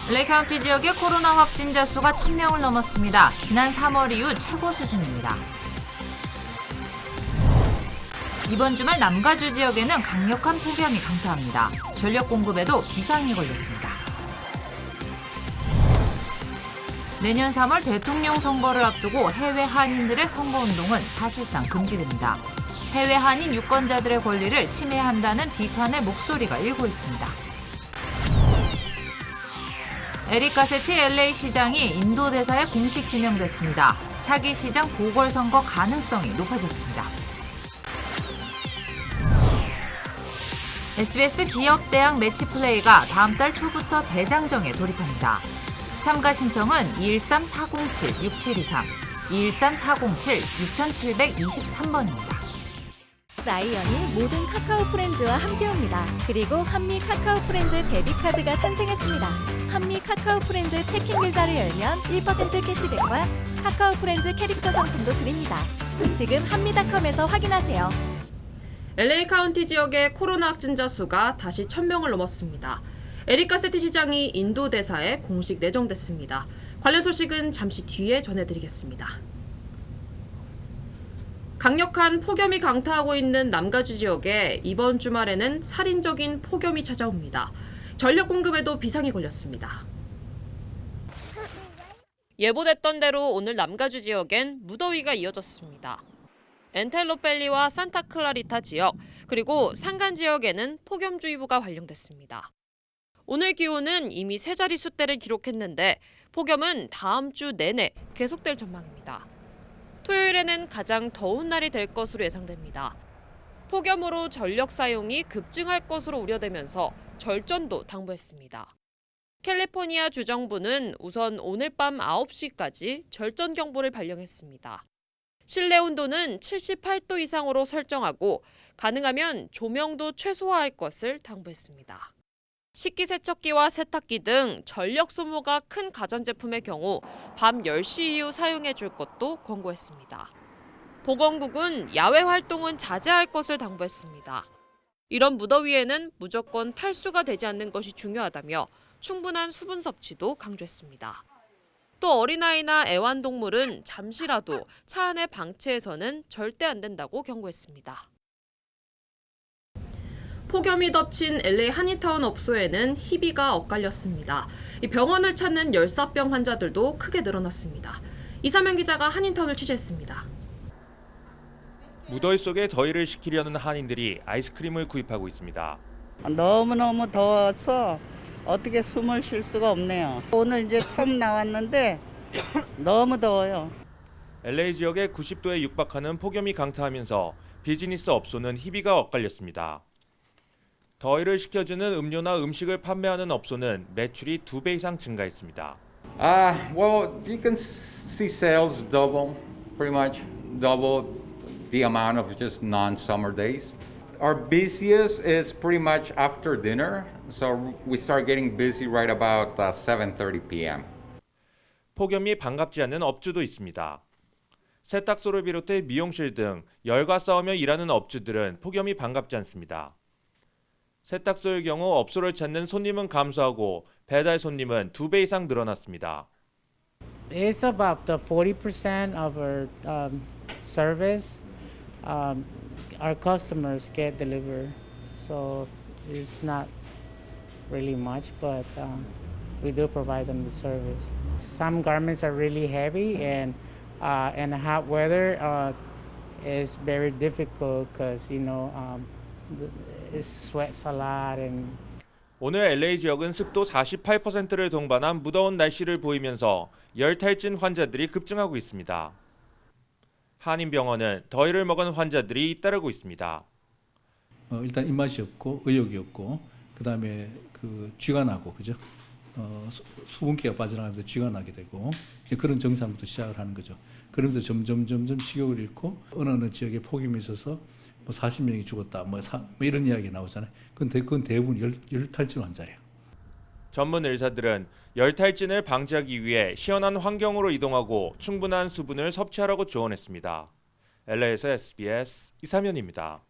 LA 카운티 지역의 코로나 확진자 수가 1,000명을 넘었습니다. 지난 3월 이후 최고 수준입니다. 이번 주말 남가주 지역에는 강력한 폭염이 강타합니다. 전력 공급에도 비상이 걸렸습니다. 내년 3월 대통령 선거를 앞두고 해외 한인들의 선거운동은 사실상 금지됩니다. 해외 한인 유권자들의 권리를 침해한다는 비판의 목소리가 일고 있습니다. 에릭 가세티 LA 시장이 인도 대사에 공식 지명됐습니다. 차기 시장 보궐선거 가능성이 높아졌습니다. SBS 기업대학 매치플레이가 다음 달 초부터 대장정에 돌입합니다. 참가 신청은 213-407-6723, 213-407-6723번입니다. 라이언이 모든 카카오 프렌즈와 함께합니다. 그리고 한미 카카오 프렌즈 데뷔카드가 탄생했습니다. 한미 카카오 프렌즈 체킹 계좌를 열면 1% 캐시백과 카카오 프렌즈 캐릭터 상품도 드립니다. 지금 한미닷컴에서 확인하세요. LA 카운티 지역의 코로나 확진자 수가 다시 1,000명을 넘었습니다. 에릭 가세티 시장이 인도 대사에 공식 내정됐습니다. 관련 소식은 잠시 뒤에 전해드리겠습니다. 강력한 폭염이 강타하고 있는 남가주 지역에 이번 주말에는 살인적인 폭염이 찾아옵니다. 전력 공급에도 비상이 걸렸습니다. 예보됐던 대로 오늘 남가주 지역엔 무더위가 이어졌습니다. 엔텔로펠리와 산타클라리타 지역, 그리고 산간 지역에는 폭염주의보가 발령됐습니다. 오늘 기온은 이미 세 자리 숫대를 기록했는데 폭염은 다음 주 내내 계속될 전망입니다. 토요일에는 가장 더운 날이 될 것으로 예상됩니다. 폭염으로 전력 사용이 급증할 것으로 우려되면서 절전도 당부했습니다. 캘리포니아 주정부는 우선 오늘 밤 9시까지 절전 경보를 발령했습니다. 실내 온도는 78도 이상으로 설정하고 가능하면 조명도 최소화할 것을 당부했습니다. 식기세척기와 세탁기 등 전력 소모가 큰 가전제품의 경우 밤 10시 이후 사용해 줄 것도 권고했습니다. 보건국은 야외 활동은 자제할 것을 당부했습니다. 이런 무더위에는 무조건 탈수가 되지 않는 것이 중요하다며 충분한 수분 섭취도 강조했습니다. 또 어린아이나 애완동물은 잠시라도 차 안에 방치해서는 절대 안 된다고 경고했습니다. 폭염이 덮친 LA 한인타운 업소에는 희비가 엇갈렸습니다. 이 병원을 찾는 열사병 환자들도 크게 늘어났습니다. 이사명 기자가 한인타운을 취재했습니다. 무더위 속에 더위를 식히려는 한인들이 아이스크림을 구입하고 있습니다. 너무너무 더워서 어떻게 숨을 쉴 수가 없네요. 오늘 이제 처음 나왔는데 너무 더워요. LA 지역의 90도에 육박하는 폭염이 강타하면서 비즈니스 업소는 희비가 엇갈렸습니다. 더위를 식혀주는 음료나 음식을 판매하는 업소는 매출이 2배 이상 증가했습니다. Well, you can see sales double, pretty much double the amount of just non-summer days. Our busiest is pretty much after dinner, so we start getting busy right about 7:30 p.m. 폭염이 반갑지 않은 업주도 있습니다. 세탁소를 비롯해 미용실 등 열과 싸우며 일하는 업주들은 폭염이 반갑지 않습니다. 세탁소의 경우 업소를 찾는 손님은 감소하고 배달 손님은 2배 이상 늘어났습니다. It's about the 40% of our service. Our customers get delivered, so it's not really much, but we do provide them the service. Some garments are really heavy, and hot weather is very difficult because it sweats a lot and. 오늘 LA 지역은 습도 48%를 동반한 무더운 날씨를 보이면서 열탈진 환자들이 급증하고 있습니다. 한인병원은 더위를 먹은 환자들이 잇따르고 있습니다. 일단 입맛이 없고 의욕이 없고 그다음에 쥐가 나고 그죠? 수분기가 빠져나가면서 쥐가 나게 되고 그런 증상부터 시작을 하는 거죠. 그러면서 점점 식욕을 잃고 어느 지역에 폭염이 있어서 40명이 죽었다 이런 이야기 나오잖아요. 그건 대부분 열탈진 환자예요. 전문 의사들은 열탈진을 방지하기 위해 시원한 환경으로 이동하고 충분한 수분을 섭취하라고 조언했습니다. LA에서 SBS 이사면입니다.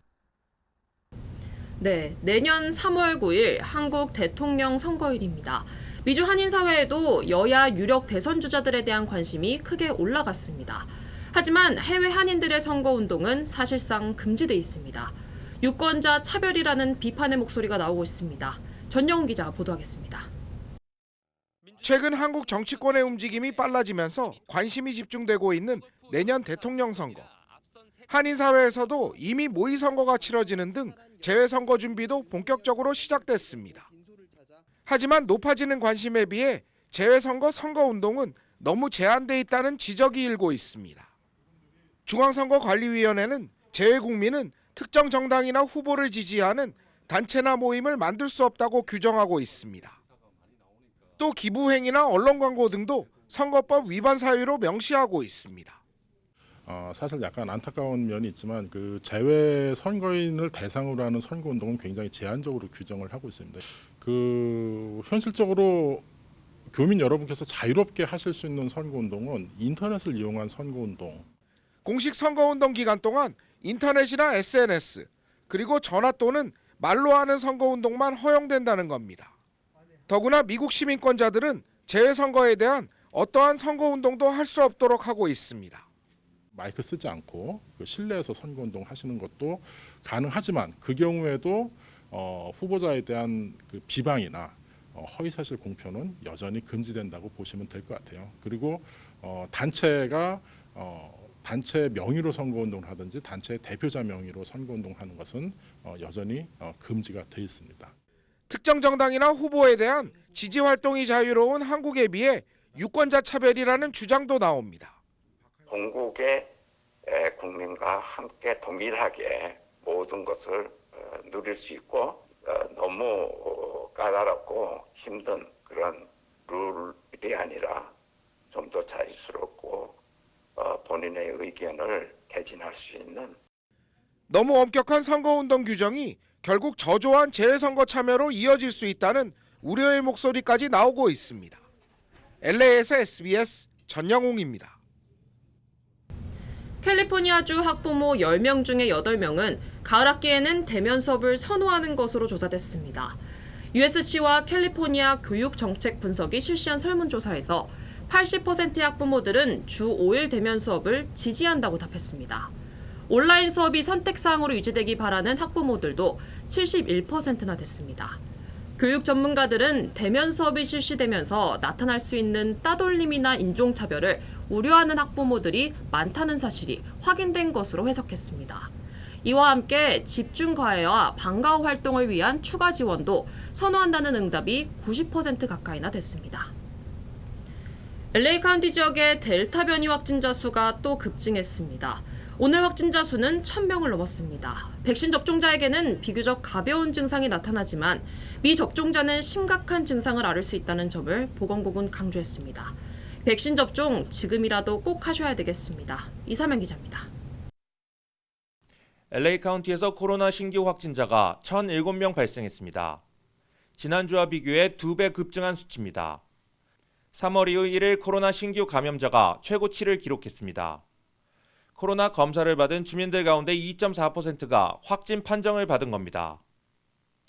네, 내년 3월 9일 한국 대통령 선거일입니다. 미주 한인 사회에도 여야 유력 대선 주자들에 대한 관심이 크게 올라갔습니다. 하지만 해외 한인들의 선거 운동은 사실상 금지돼 있습니다. 유권자 차별이라는 비판의 목소리가 나오고 있습니다. 전영훈 기자가 보도하겠습니다. 최근 한국 정치권의 움직임이 빨라지면서 관심이 집중되고 있는 내년 대통령 선거. 한인 사회에서도 이미 모의 선거가 치러지는 등 재외 선거 준비도 본격적으로 시작됐습니다. 하지만 높아지는 관심에 비해 재외 선거 운동은 너무 제한돼 있다는 지적이 일고 있습니다. 중앙선거관리위원회는 재외 국민은 특정 정당이나 후보를 지지하는 단체나 모임을 만들 수 없다고 규정하고 있습니다. 또 기부 행위나 언론 광고 등도 선거법 위반 사유로 명시하고 있습니다. 사실 약간 안타까운 면이 있지만 그 재외 선거인을 대상으로 하는 선거 운동은 굉장히 제한적으로 규정을 하고 있습니다. 그 현실적으로 교민 여러분께서 자유롭게 하실 수 있는 선거 운동은 인터넷을 이용한 선거 운동. 공식 선거 운동 기간 동안 인터넷이나 SNS 그리고 전화 또는 말로 하는 선거 운동만 허용된다는 겁니다. 더구나 미국 시민권자들은 재외 선거에 대한 어떠한 선거 운동도 할 수 없도록 하고 있습니다. 마이크 쓰지 않고 그 실내에서 선거 운동 하시는 것도 가능하지만 그 경우에도 후보자에 대한 그 비방이나 허위사실 공표는 여전히 금지된다고 보시면 될 것 같아요. 그리고 단체가 단체 명의로 선거 운동을 하든지 단체 대표자 명의로 선거 운동하는 것은 여전히 금지가 되어 있습니다. 특정 정당이나 후보에 대한 지지 활동이 자유로운 한국에 비해 유권자 차별이라는 주장도 나옵니다. 본국의 국민과 함께 동일하게 모든 것을 누릴 수 있고 너무 까다롭고 힘든 그런 룰이 아니라 좀 더 자유스럽고 본인의 의견을 개진할 수 있는 너무 엄격한 선거운동 규정이 결국 저조한 재선거 참여로 이어질 수 있다는 우려의 목소리까지 나오고 있습니다. LA에서 SBS 전영웅입니다. 캘리포니아주 학부모 10명 중에 8명은 가을 학기에는 대면 수업을 선호하는 것으로 조사됐습니다. USC와 캘리포니아 교육정책 분석이 실시한 설문조사에서 80%의 학부모들은 주 5일 대면 수업을 지지한다고 답했습니다. 온라인 수업이 선택사항으로 유지되기 바라는 학부모들도 71%나 됐습니다. 교육 전문가들은 대면 수업이 실시되면서 나타날 수 있는 따돌림이나 인종차별을 우려하는 학부모들이 많다는 사실이 확인된 것으로 해석했습니다. 이와 함께 집중과외와 방과후 활동을 위한 추가 지원도 선호한다는 응답이 90% 가까이나 됐습니다. LA 카운티 지역의 델타 변이 확진자 수가 또 급증했습니다. 오늘 확진자 수는 1,000명을 넘었습니다. 백신 접종자에게는 비교적 가벼운 증상이 나타나지만 미접종자는 심각한 증상을 앓을 수 있다는 점을 보건국은 강조했습니다. 백신 접종 지금이라도 꼭 하셔야 되겠습니다. 이사면 기자입니다. LA 카운티에서 코로나 신규 확진자가 1,007명 발생했습니다. 지난주와 비교해 2배 급증한 수치입니다. 3월 이후 1일 코로나 신규 감염자가 최고치를 기록했습니다. 코로나 검사를 받은 주민들 가운데 2.4%가 확진 판정을 받은 겁니다.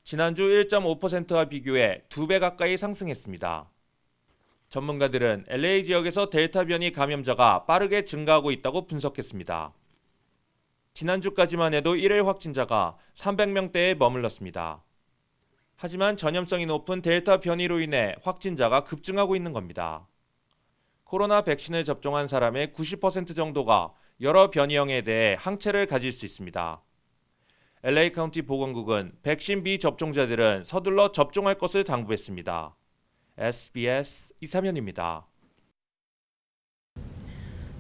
지난주 1.5%와 비교해 2배 가까이 상승했습니다. 전문가들은 LA 지역에서 델타 변이 감염자가 빠르게 증가하고 있다고 분석했습니다. 지난주까지만 해도 1일 확진자가 300명대에 머물렀습니다. 하지만 전염성이 높은 델타 변이로 인해 확진자가 급증하고 있는 겁니다. 코로나 백신을 접종한 사람의 90% 정도가 여러 변이형에 대해 항체를 가질 수 있습니다. LA 카운티 보건국은 백신 비접종자들은 서둘러 접종할 것을 당부했습니다. SBS 이사면입니다.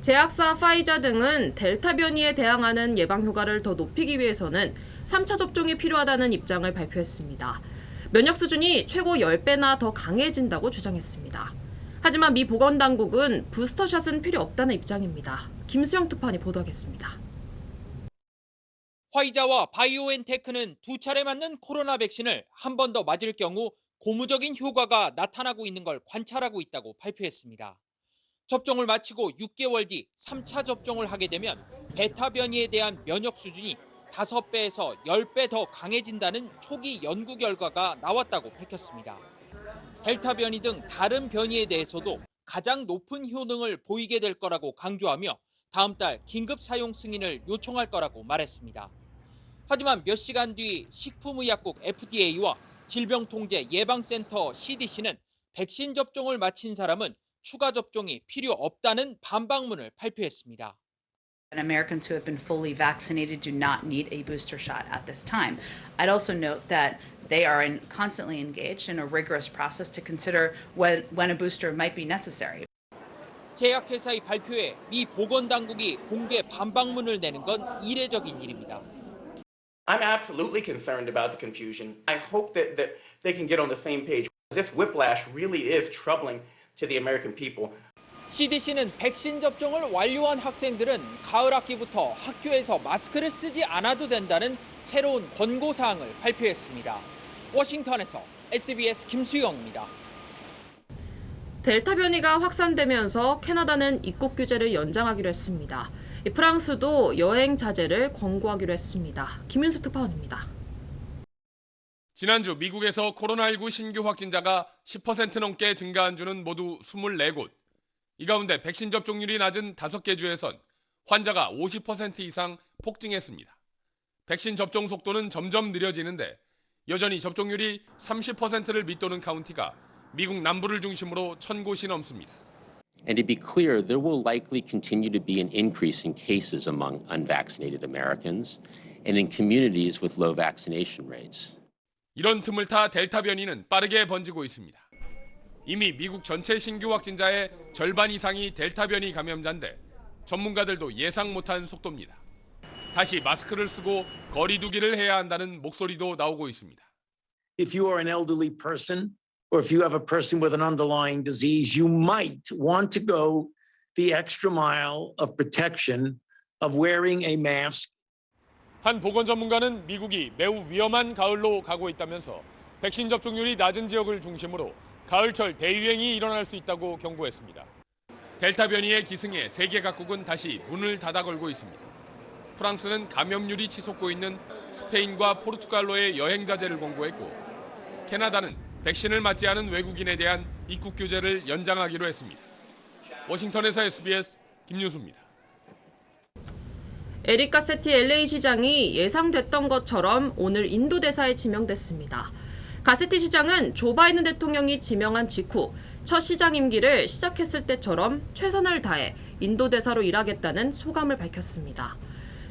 제약사 파이자 등은 델타 변이에 대항하는 예방 효과를 더 높이기 위해서는 3차 접종이 필요하다는 입장을 발표했습니다. 면역 수준이 최고 10배나 더 강해진다고 주장했습니다. 하지만 미 보건당국은 부스터샷은 필요 없다는 입장입니다. 김수영 특파원이 보도하겠습니다. 화이자와 바이오엔테크는 2차례 맞는 코로나 백신을 한 번 더 맞을 경우 고무적인 효과가 나타나고 있는 걸 관찰하고 있다고 발표했습니다. 접종을 마치고 6개월 뒤 3차 접종을 하게 되면 베타 변이에 대한 면역 수준이 5배에서 10배 더 강해진다는 초기 연구 결과가 나왔다고 밝혔습니다. 델타 변이 등 다른 변이에 대해서도 가장 높은 효능을 보이게 될 거라고 강조하며 다음 달 긴급 사용 승인을 요청할 거라고 말했습니다. 하지만 몇 시간 뒤 식품의약국 FDA와 질병통제예방센터 CDC는 백신 접종을 마친 사람은 추가 접종이 필요 없다는 반박문을 발표했습니다. And Americans who have been fully vaccinated do not need a booster shot at this time. I'd also note that they are constantly engaged in a rigorous process to consider when a booster might be necessary. 제약회사의 발표에 미 보건당국이 공개 반박문을 내는 건 이례적인 일입니다. I'm absolutely concerned about the confusion. I hope that they can get on the same page. This whiplash really is troubling to the American people. CDC는 백신 접종을 완료한 학생들은 가을 학기부터 학교에서 마스크를 쓰지 않아도 된다는 새로운 권고사항을 발표했습니다. 워싱턴에서 SBS 김수영입니다. 델타 변이가 확산되면서 캐나다는 입국 규제를 연장하기로 했습니다. 프랑스도 여행 자제를 권고하기로 했습니다. 김윤수 특파원입니다. 지난주 미국에서 코로나19 신규 확진자가 10% 넘게 증가한 주는 모두 24곳. 이 가운데 백신 접종률이 낮은 5개 주에선 환자가 50% 이상 폭증했습니다. 백신 접종 속도는 점점 느려지는데 여전히 접종률이 30%를 밑도는 카운티가 미국 남부를 중심으로 1,000곳이 넘습니다. And to be clear, there will likely continue to be an increase in cases among unvaccinated Americans and in communities with low vaccination rates. 이런 틈을 타 델타 변이는 빠르게 번지고 있습니다. 이미 미국 전체 신규 확진자의 절반 이상이 델타 변이 감염자인데 전문가들도 예상 못한 속도입니다. 다시 마스크를 쓰고 거리 두기를 해야 한다는 목소리도 나오고 있습니다. If you are an elderly person or if you have a person with an underlying disease, you might want to go the extra mile of protection of wearing a mask. 한 보건 전문가는 미국이 매우 위험한 가을로 가고 있다면서 백신 접종률이 낮은 지역을 중심으로 가을철 대유행이 일어날 수 있다고 경고했습니다. 델타 변이의 기승에 세계 각국은 다시 문을 닫아 걸고 있습니다. 프랑스는 감염률이 치솟고 있는 스페인과 포르투갈로의 여행 자제를 권고했고 캐나다는 백신을 맞지 않은 외국인에 대한 입국 규제를 연장하기로 했습니다. 워싱턴에서 SBS 김유수입니다. 에릭 가세티 LA 시장이 예상됐던 것처럼 오늘 인도 대사에 지명됐습니다. 가세티 시장은 조 바이든 대통령이 지명한 직후 첫 시장 임기를 시작했을 때처럼 최선을 다해 인도 대사로 일하겠다는 소감을 밝혔습니다.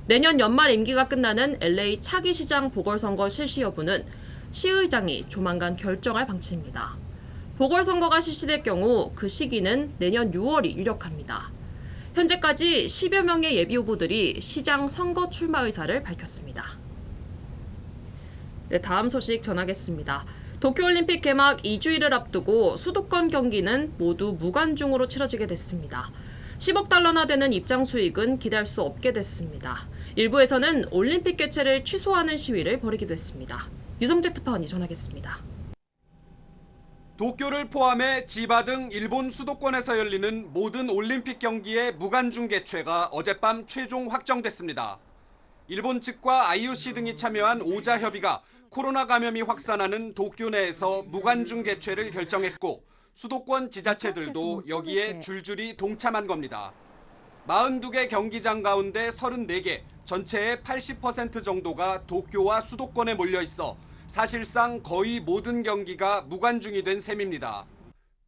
내년 연말 임기가 끝나는 LA 차기 시장 보궐선거 실시 여부는 시의장이 조만간 결정할 방침입니다. 보궐선거가 실시될 경우 그 시기는 내년 6월이 유력합니다. 현재까지 10여 명의 예비후보들이 시장 선거 출마 의사를 밝혔습니다. 네, 다음 소식 전하겠습니다. 도쿄올림픽 개막 2주일을 앞두고 수도권 경기는 모두 무관중으로 치러지게 됐습니다. 10억 달러나 되는 입장 수익은 기대할 수 없게 됐습니다. 일부에서는 올림픽 개최를 취소하는 시위를 벌이기도 했습니다. 유성재 특파원이 전하겠습니다. 도쿄를 포함해 지바 등 일본 수도권에서 열리는 모든 올림픽 경기의 무관중 개최가 어젯밤 최종 확정됐습니다. 일본 측과 IOC 등이 참여한 오자 협의가 코로나 감염이 확산하는 도쿄 내에서 무관중 개최를 결정했고 수도권 지자체들도 여기에 줄줄이 동참한 겁니다. 42개 경기장 가운데 34개, 전체의 80% 정도가 도쿄와 수도권에 몰려 있어 사실상 거의 모든 경기가 무관중이 된 셈입니다.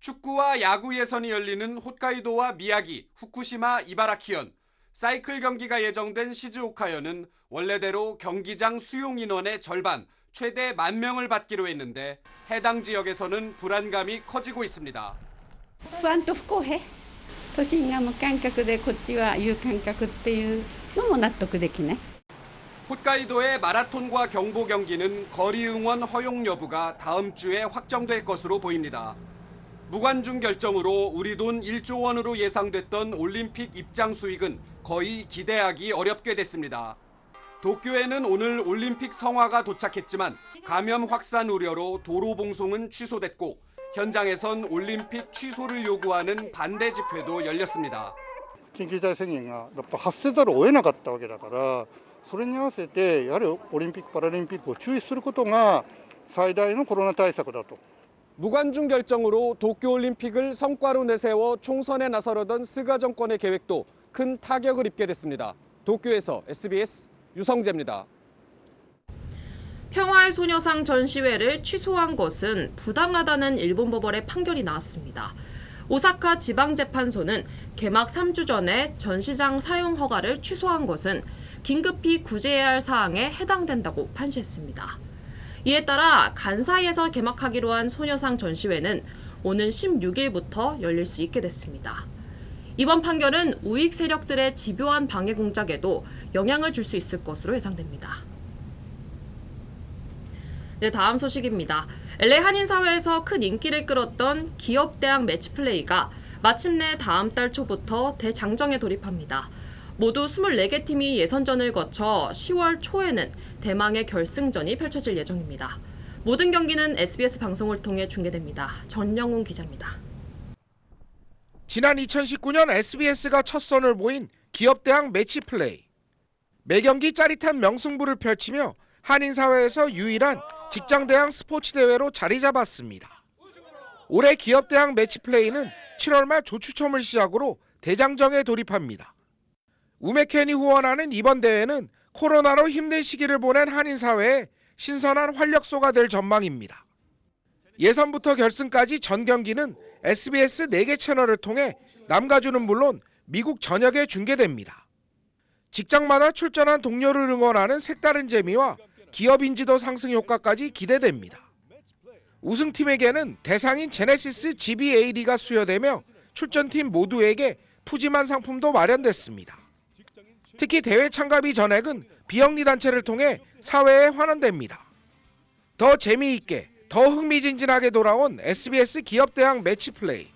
축구와 야구 예선이 열리는 홋카이도와 미야기, 후쿠시마, 이바라키현, 사이클 경기가 예정된 시즈오카현은 원래대로 경기장 수용 인원의 절반, 최대 10,000명을 받기로 했는데 해당 지역에서는 불안감이 커지고 있습니다. 不安と不公平。都心が無観客でこっちは有観客っていうのも納得できない。 홋카이도의 마라톤과 경보 경기는 거리 응원 허용 여부가 다음 주에 확정될 것으로 보입니다. 무관중 결정으로 우리 돈 1조 원으로 예상됐던 올림픽 입장 수익은 거의 기대하기 어렵게 됐습니다. 도쿄에는 오늘 올림픽 성화가 도착했지만 감염 확산 우려로 도로 봉송은 취소됐고 현장에선 올림픽 취소를 요구하는 반대 집회도 열렸습니다. 緊急事態宣言がやっぱ発せざるを得なかったわけだからそれに合わせてやはりオリンピック・パラリンピックを中止することが最大のコロナ対策だと。 무관중 결정으로 도쿄올림픽을 성과로 내세워 총선에 나서려던 스가 정권의 계획도 큰 타격을 입게 됐습니다. 도쿄에서 SBS 유성재입니다. 평화의 소녀상 전시회를 취소한 것은 부당하다는 일본 법원의 판결이 나왔습니다. 오사카 지방재판소는 개막 3주 전에 전시장 사용 허가를 취소한 것은 긴급히 구제해야 할 사항에 해당된다고 판시했습니다. 이에 따라 간사이에서 개막하기로 한 소녀상 전시회는 오는 16일부터 열릴 수 있게 됐습니다. 이번 판결은 우익 세력들의 집요한 방해 공작에도 영향을 줄 수 있을 것으로 예상됩니다. 네, 다음 소식입니다. LA 한인사회에서 큰 인기를 끌었던 기업대학 매치플레이가 마침내 다음 달 초부터 대장정에 돌입합니다. 모두 24개 팀이 예선전을 거쳐 10월 초에는 대망의 결승전이 펼쳐질 예정입니다. 모든 경기는 SBS 방송을 통해 중계됩니다. 전영훈 기자입니다. 지난 2019년 SBS가 첫 선을 보인 기업대학 매치플레이. 매경기 짜릿한 명승부를 펼치며 한인사회에서 유일한 직장대학 스포츠대회로 자리 잡았습니다. 올해 기업대학 매치플레이는 7월 말 조추첨을 시작으로 대장정에 돌입합니다. 우메켄이 후원하는 이번 대회는 코로나로 힘든 시기를 보낸 한인사회에 신선한 활력소가 될 전망입니다. 예선부터 결승까지 전 경기는 SBS 4개 채널을 통해 남가주는 물론 미국 전역에 중계됩니다. 직장마다 출전한 동료를 응원하는 색다른 재미와 기업 인지도 상승 효과까지 기대됩니다. 우승팀에게는 대상인 제네시스 GBA리가 수여되며 출전팀 모두에게 푸짐한 상품도 마련됐습니다. 특히 대회 참가비 전액은 비영리 단체를 통해 사회에 환원됩니다. 더 재미있게, 더 흥미진진하게 돌아온 SBS 기업대학 매치플레이.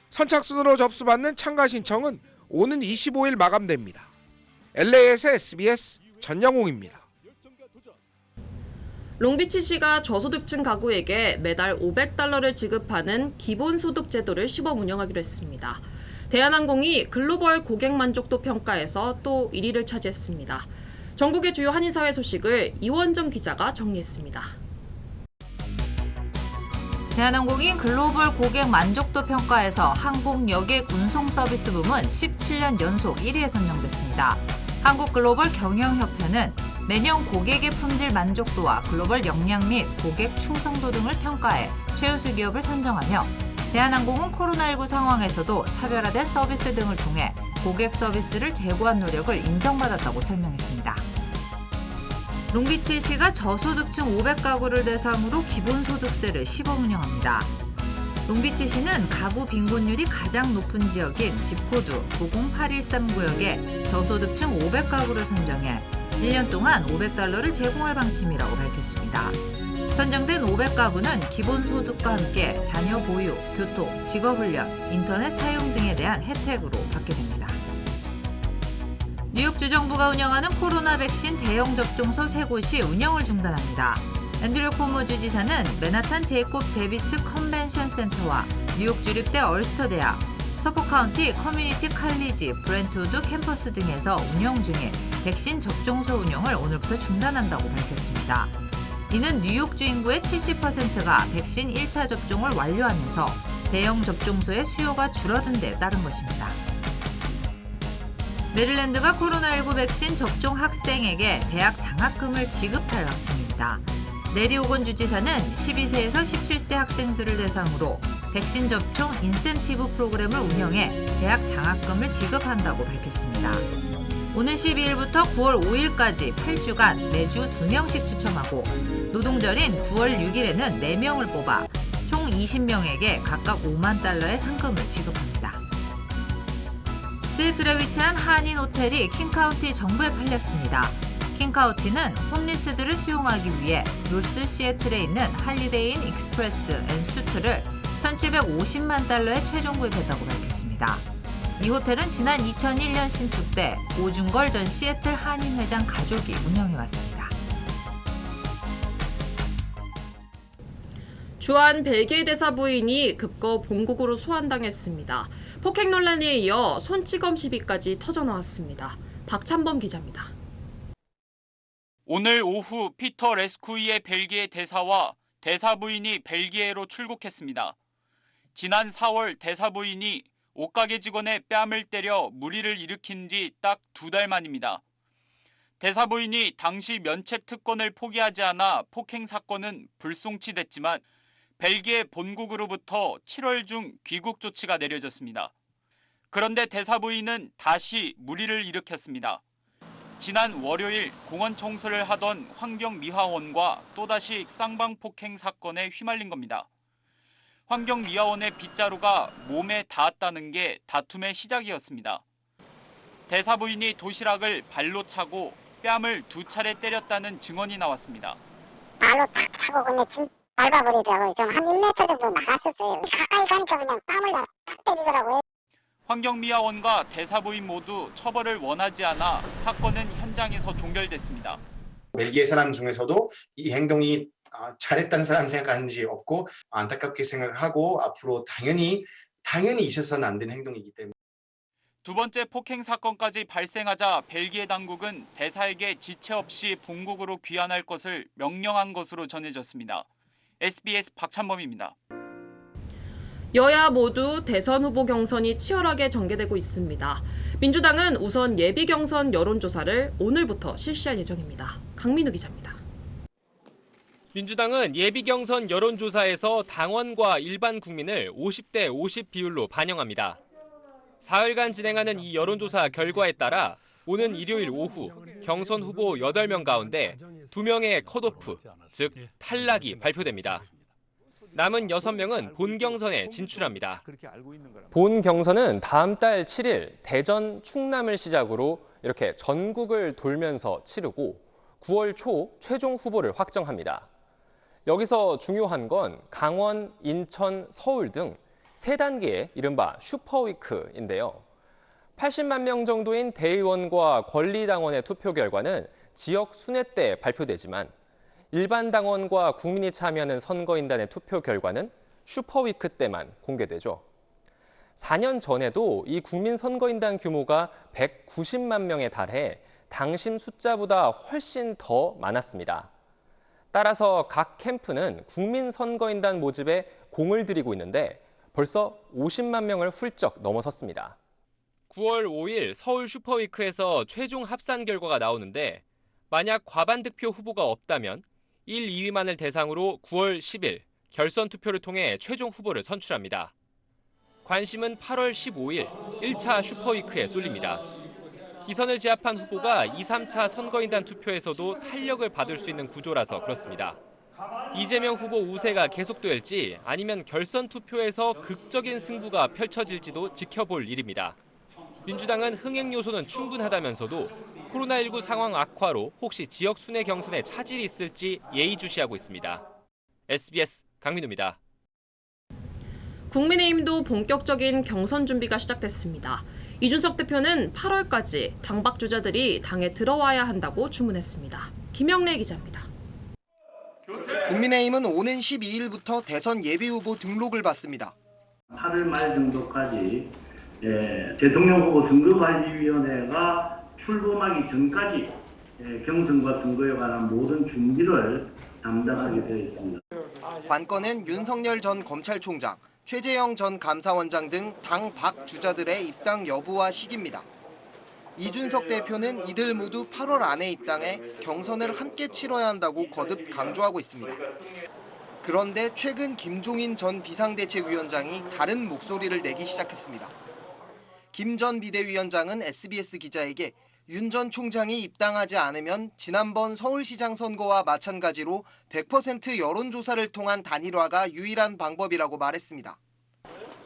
선착순으로 접수받는 참가 신청은 오는 25일 마감됩니다. LA에서 SBS 전영웅입니다. 롱비치시가 저소득층 가구에게 매달 $500를 지급하는 기본소득 제도를 시범 운영하기로 했습니다. 대한항공이 글로벌 고객 만족도 평가에서 또 1위를 차지했습니다. 전국의 주요 한인사회 소식을 이원정 기자가 정리했습니다. 대한항공이 글로벌 고객 만족도 평가에서 항공 여객 운송 서비스 부문 17년 연속 1위에 선정됐습니다. 한국글로벌경영협회는 매년 고객의 품질 만족도와 글로벌 역량 및 고객 충성도 등을 평가해 최우수 기업을 선정하며 대한항공은 코로나19 상황에서도 차별화된 서비스 등을 통해 고객 서비스를 제고한 노력을 인정받았다고 설명했습니다. 롱비치시가 저소득층 500가구를 대상으로 기본소득세를 시범 운영합니다. 롱비치시는 가구 빈곤율이 가장 높은 지역인 집코드 90813구역에 저소득층 500가구를 선정해 1년 동안 $500를 제공할 방침이라고 밝혔습니다. 선정된 500가구는 기본소득과 함께 자녀 보육, 교통, 직업훈련, 인터넷 사용 등에 대한 혜택으로 받게 됩니다. 뉴욕 주정부가 운영하는 코로나 백신 대형 접종소 3곳이 운영을 중단합니다. 앤드류 코모 주지사는 맨하탄 제이콥 제비츠 컨벤션 센터와 뉴욕 주립대 얼스터 대학, 서포 카운티 커뮤니티 칼리지 브렌트우드 캠퍼스 등에서 운영 중인 백신 접종소 운영을 오늘부터 중단한다고 밝혔습니다. 이는 뉴욕주 인구의 70%가 백신 1차 접종을 완료하면서 대형 접종소의 수요가 줄어든 데 따른 것입니다. 메릴랜드가 코로나19 백신 접종 학생에게 대학 장학금을 지급할 방침입니다. 내리 오건 주지사는 12세에서 17세 학생들을 대상으로 백신 접종 인센티브 프로그램을 운영해 대학 장학금을 지급한다고 밝혔습니다. 오는 12일부터 9월 5일까지 8주간 매주 2명씩 추첨하고 노동절인 9월 6일에는 4명을 뽑아 총 20명에게 각각 $50,000의 상금을 지급합니다. 시애틀에 위치한 한인 호텔이 킹카운티 정부에 팔렸습니다. 킹카운티는 홈리스들을 수용하기 위해 노스 시애틀에 있는 할리데이 인 익스프레스 앤 수트를 $1,750만 최종 구입했다고 밝혔습니다. 이 호텔은 지난 2001년 신축 때 오중걸 전 시애틀 한인회장 가족이 운영해왔습니다. 주한 벨기에 대사 부인이 급거 본국으로 소환당했습니다. 폭행 논란에 이어 손찌검 시비까지 터져나왔습니다. 박찬범 기자입니다. 오늘 오후 피터 레스쿠이의 벨기에 대사와 대사 부인이 벨기에로 출국했습니다. 지난 4월 대사 부인이 옷가게 직원의 뺨을 때려 물의를 일으킨 뒤 딱 2달 만입니다. 대사 부인이 당시 면책 특권을 포기하지 않아 폭행 사건은 불송치됐지만 벨기에 본국으로부터 7월 중 귀국 조치가 내려졌습니다. 그런데 대사 부인은 다시 물의를 일으켰습니다. 지난 월요일 공원 청소를 하던 환경미화원과 또다시 쌍방폭행 사건에 휘말린 겁니다. 환경미화원의 빗자루가 몸에 닿았다는 게 다툼의 시작이었습니다. 대사 부인이 도시락을 발로 차고 뺨을 2차례 때렸다는 증언이 나왔습니다. 발로 탁 차고 그냥 진 밟아버리더라고요. 좀 한 1m 정도 나갔었어요. 가까이 가니까 그냥 뺨을 탁 때리더라고요. 환경미화원과 대사 부인 모두 처벌을 원하지 않아 사건은 현장에서 종결됐습니다. 벨기에 사람 중에서도 이 행동이 잘했다는 사람 생각하는지 없고 안타깝게 생각하고 앞으로 당연히 있어서는 안 되는 행동이기 때문에. 두 번째 폭행 사건까지 발생하자 벨기에 당국은 대사에게 지체 없이 본국으로 귀환할 것을 명령한 것으로 전해졌습니다. SBS 박찬범입니다. 여야 모두 대선 후보 경선이 치열하게 전개되고 있습니다. 민주당은 우선 예비 경선 여론조사를 오늘부터 실시할 예정입니다. 강민우 기자입니다. 민주당은 예비 경선 여론조사에서 당원과 일반 국민을 50대 50 비율로 반영합니다. 사흘간 진행하는 이 여론조사 결과에 따라 오는 일요일 오후 경선 후보 8명 가운데 2명의 컷오프, 즉 탈락이 발표됩니다. 남은 6명은 본 경선에 진출합니다. 본 경선은 다음 달 7일 대전, 충남을 시작으로 이렇게 전국을 돌면서 치르고 9월 초 최종 후보를 확정합니다. 여기서 중요한 건 강원, 인천, 서울 등 3단계의 이른바 슈퍼위크인데요. 80만 명 정도인 대의원과 권리당원의 투표 결과는 지역 순회 때 발표되지만 일반 당원과 국민이 참여하는 선거인단의 투표 결과는 슈퍼위크 때만 공개되죠. 4년 전에도 이 국민선거인단 규모가 190만 명에 달해 당심 숫자보다 훨씬 더 많았습니다. 따라서 각 캠프는 국민선거인단 모집에 공을 들이고 있는데 벌써 50만 명을 훌쩍 넘어섰습니다. 9월 5일 서울 슈퍼위크에서 최종 합산 결과가 나오는데 만약 과반 득표 후보가 없다면 1, 2위만을 대상으로 9월 10일 결선 투표를 통해 최종 후보를 선출합니다. 관심은 8월 15일 1차 슈퍼위크에 쏠립니다. 기선을 제압한 후보가 2, 3차 선거인단 투표에서도 탄력을 받을 수 있는 구조라서 그렇습니다. 이재명 후보 우세가 계속될지 아니면 결선 투표에서 극적인 승부가 펼쳐질지도 지켜볼 일입니다. 민주당은 흥행 요소는 충분하다면서도 코로나19 상황 악화로 혹시 지역 순회 경선에 차질이 있을지 예의주시하고 있습니다. SBS 강민우입니다. 국민의힘도 본격적인 경선 준비가 시작됐습니다. 이준석 대표는 8월까지 당박 주자들이 당에 들어와야 한다고 주문했습니다. 김영래 기자입니다. 국민의힘은 오는 12일부터 대선 예비후보 등록을 받습니다. 8월 말 정도까지 대통령 후보 선거관리위원회가 출범하기 전까지 경선과 선거에 관한 모든 준비를 담당하게 되어 있습니다. 관건은 윤석열 전 검찰총장, 최재형 전 감사원장 등 당 박 주자들의 입당 여부와 시기입니다. 이준석 대표는 이들 모두 8월 안에 입당해 경선을 함께 치러야 한다고 거듭 강조하고 있습니다. 그런데 최근 김종인 전 비상대책위원장이 다른 목소리를 내기 시작했습니다. 김 전 비대위원장은 SBS 기자에게 윤 전 총장이 입당하지 않으면 지난번 서울시장 선거와 마찬가지로 100% 여론조사를 통한 단일화가 유일한 방법이라고 말했습니다.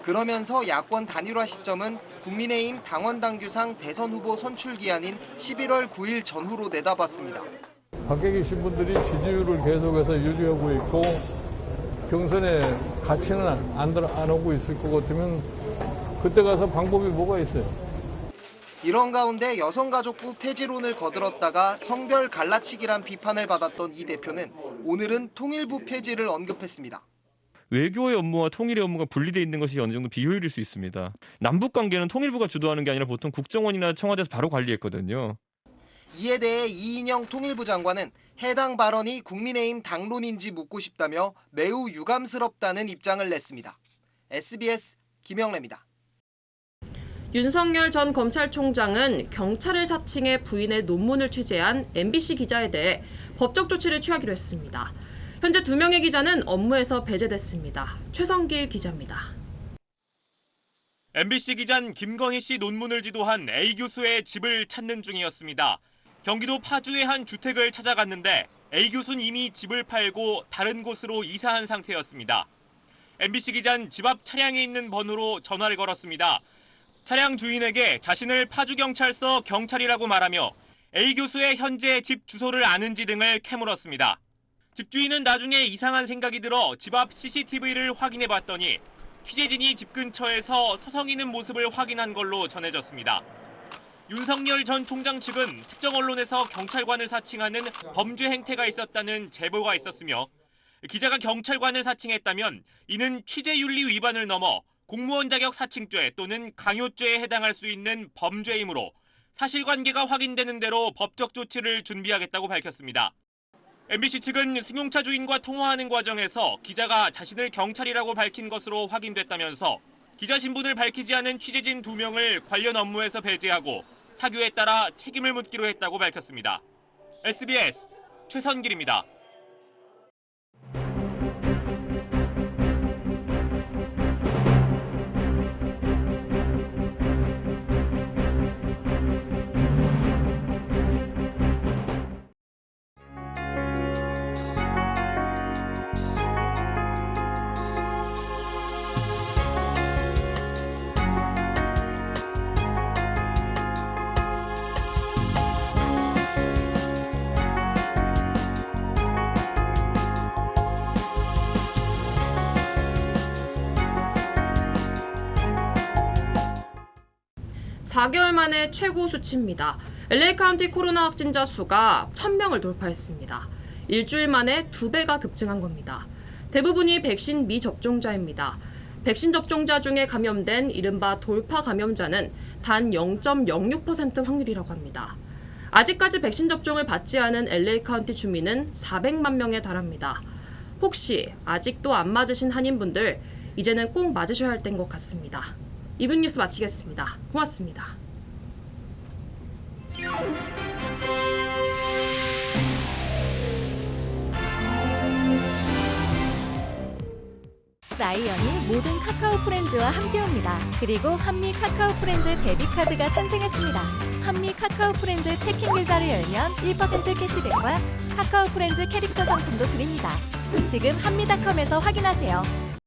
그러면서 야권 단일화 시점은 국민의힘 당원당규상 대선 후보 선출 기한인 11월 9일 전후로 내다봤습니다. 밖에 계신 분들이 지지율을 계속해서 유지하고 있고 경선에 가치는 안 오고 있을 것 같으면 그때 가서 방법이 뭐가 있어요? 이런 가운데 여성가족부 폐지론을 거들었다가 성별 갈라치기란 비판을 받았던 이 대표는 오늘은 통일부 폐지를 언급했습니다. 외교의 업무와 통일의 업무가 분리되어 있는 것이 어느 정도 비효율일 수 있습니다. 남북 관계는 통일부가 주도하는 게 아니라 보통 국정원이나 청와대에서 바로 관리했거든요. 이에 대해 이인영 통일부 장관은 해당 발언이 국민의힘 당론인지 묻고 싶다며 매우 유감스럽다는 입장을 냈습니다. SBS 김영래입니다. 윤석열 전 검찰총장은 경찰을 사칭해 부인의 논문을 취재한 MBC 기자에 대해 법적 조치를 취하기로 했습니다. 현재 2명의 기자는 업무에서 배제됐습니다. 최성길 기자입니다. MBC 기자는 김건희 씨 논문을 지도한 A 교수의 집을 찾는 중이었습니다. 경기도 파주의 한 주택을 찾아갔는데 A 교수는 이미 집을 팔고 다른 곳으로 이사한 상태였습니다. MBC 기자는 집 앞 차량에 있는 번호로 전화를 걸었습니다. 차량 주인에게 자신을 파주경찰서 경찰이라고 말하며 A 교수의 현재 집 주소를 아는지 등을 캐물었습니다. 집주인은 나중에 이상한 생각이 들어 집 앞 CCTV를 확인해봤더니 취재진이 집 근처에서 서성이는 모습을 확인한 걸로 전해졌습니다. 윤석열 전 총장 측은 특정 언론에서 경찰관을 사칭하는 범죄 행태가 있었다는 제보가 있었으며 기자가 경찰관을 사칭했다면 이는 취재윤리 위반을 넘어 공무원 자격 사칭죄 또는 강요죄에 해당할 수 있는 범죄이므로 사실관계가 확인되는 대로 법적 조치를 준비하겠다고 밝혔습니다. MBC 측은 승용차 주인과 통화하는 과정에서 기자가 자신을 경찰이라고 밝힌 것으로 확인됐다면서 기자 신분을 밝히지 않은 취재진 2명을 관련 업무에서 배제하고 사규에 따라 책임을 묻기로 했다고 밝혔습니다. SBS 최선길입니다. 사 4개월 만에 최고 수치입니다. LA 카운티 코로나 확진자 수가 1,000명을 돌파했습니다. 일주일 만에 2배가 급증한 겁니다. 대부분이 백신 미접종자입니다. 백신 접종자 중에 감염된 이른바 돌파 감염자는 단 0.06% 확률이라고 합니다. 아직까지 백신 접종을 받지 않은 LA 카운티 주민은 400만 명에 달합니다. 혹시 아직도 안 맞으신 한인분들, 이제는 꼭 맞으셔야 할 때인 것 같습니다. 2분 뉴스 마치겠습니다. 고맙습니다. 라이언이 모든 카카오 프렌즈와 함께합니다. 그리고 한미 카카오 프렌즈 데뷔카드가 탄생했습니다. 한미 카카오 프렌즈 체킹 계좌를 열면 1% 캐시백과 카카오 프렌즈 캐릭터 상품도 드립니다. 지금 한미닷컴에서 확인하세요.